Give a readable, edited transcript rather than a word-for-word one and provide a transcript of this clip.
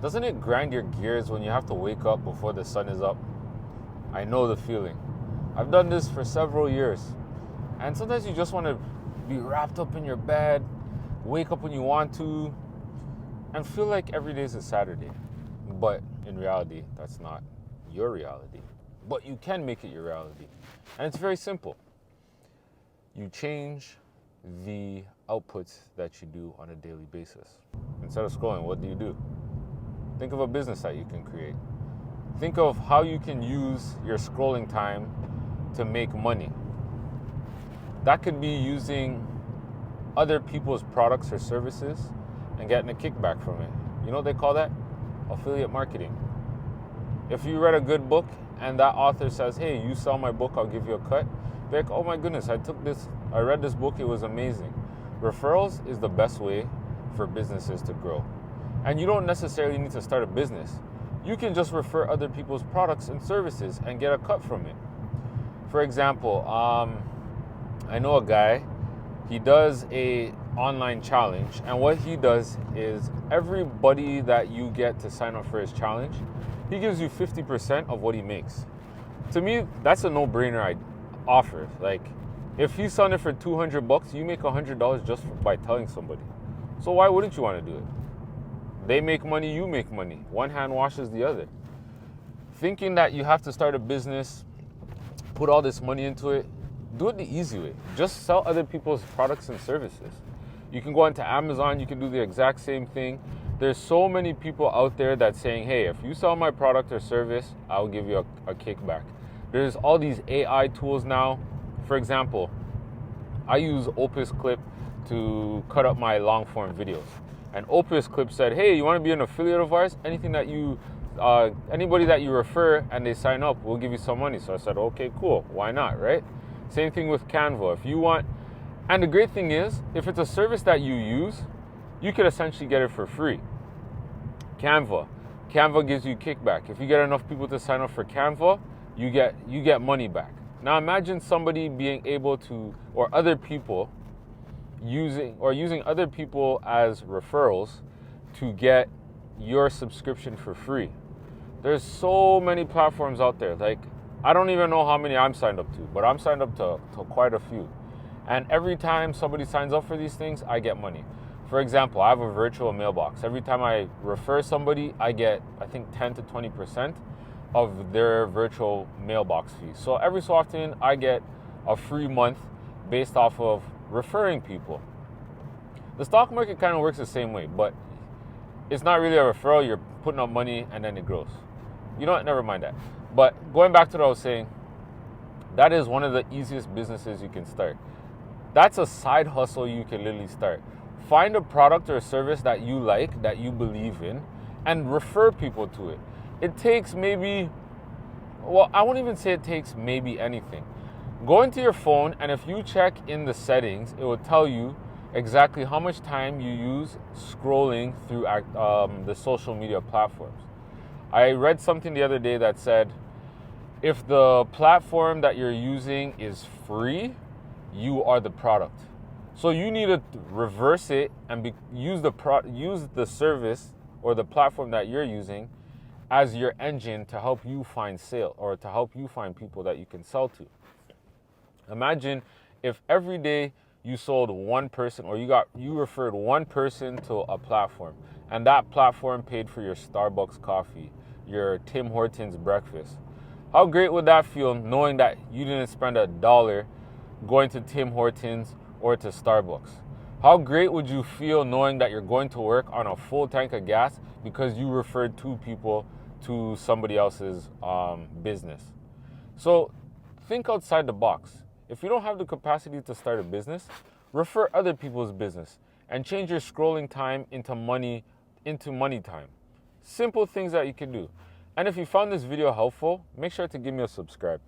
Doesn't it grind your gears when you have to wake up before the sun is up? I know the feeling. I've done this for several years. And sometimes you just want to be wrapped up in your bed, wake up when you want to, and feel like every day is a Saturday. But in reality, that's not your reality. But you can make it your reality. And it's very simple. You change the outputs that you do on a daily basis. Instead of scrolling, what do? Think of a business that you can create. Think of how you can use your scrolling time to make money. That could be using other people's products or services and getting a kickback from it. You know what they call that? Affiliate marketing. If you read a good book and that author says, hey, you sell my book, I'll give you a cut. Be like, oh my goodness, I read this book, it was amazing. Referrals is the best way for businesses to grow. And you don't necessarily need to start a business. You can just refer other people's products and services and get a cut from it. For example, I know a guy, he does a online challenge, and what he does is everybody that you get to sign up for his challenge, he gives you 50% of what he makes. To me, that's a no-brainer I offer. Like, if he's selling it for $200, you make $100 just by telling somebody. So why wouldn't you want to do it? They make money, you make money. One hand washes the other. Thinking that you have to start a business, put all this money into it, do it the easy way. Just sell other people's products and services. You can go onto Amazon, you can do the exact same thing. There's so many people out there that's saying, hey, if you sell my product or service, I'll give you a kickback. There's all these AI tools now. For example, I use Opus Clip to cut up my long form videos. And Opus Clip said, hey, you want to be an affiliate of ours? Anybody that you refer and they sign up, we'll give you some money. So I said, okay, cool. Why not, right? Same thing with Canva. And the great thing is, if it's a service that you use, you could essentially get it for free. Canva gives you kickback. If you get enough people to sign up for Canva, you get money back. Now imagine somebody being able to, or other people using other people as referrals to get your subscription for free. There's so many platforms out there. Like, I don't even know how many I'm signed up to, but I'm signed up to quite a few. And every time somebody signs up for these things, I get money. For example, I have a virtual mailbox. Every time I refer somebody, I get, I think, 10 to 20% of their virtual mailbox fee. So every so often, I get a free month based off of referring people. The stock market kind of works the same way, but it's not really a referral. You're putting up money and then it grows. You know what? Never mind that. But going back to what I was saying, that is one of the easiest businesses you can start. That's a side hustle you can literally start. Find a product or a service that you like, that you believe in, and refer people to it. It takes I won't even say it takes maybe anything. Go into your phone, and if you check in the settings, it will tell you exactly how much time you use scrolling through the social media platforms. I read something the other day that said, if the platform that you're using is free, you are the product. So you need to reverse it and use the service or the platform that you're using as your engine to help you find sale or to help you find people that you can sell to. Imagine if every day you sold one person or you referred one person to a platform, and that platform paid for your Starbucks coffee, your Tim Hortons breakfast. How great would that feel knowing that you didn't spend $1 going to Tim Hortons or to Starbucks? How great would you feel knowing that you're going to work on a full tank of gas because you referred two people to somebody else's business? So think outside the box. If you don't have the capacity to start a business, refer other people's business and change your scrolling time into money time. Simple things that you can do. And if you found this video helpful, make sure to give me a subscribe.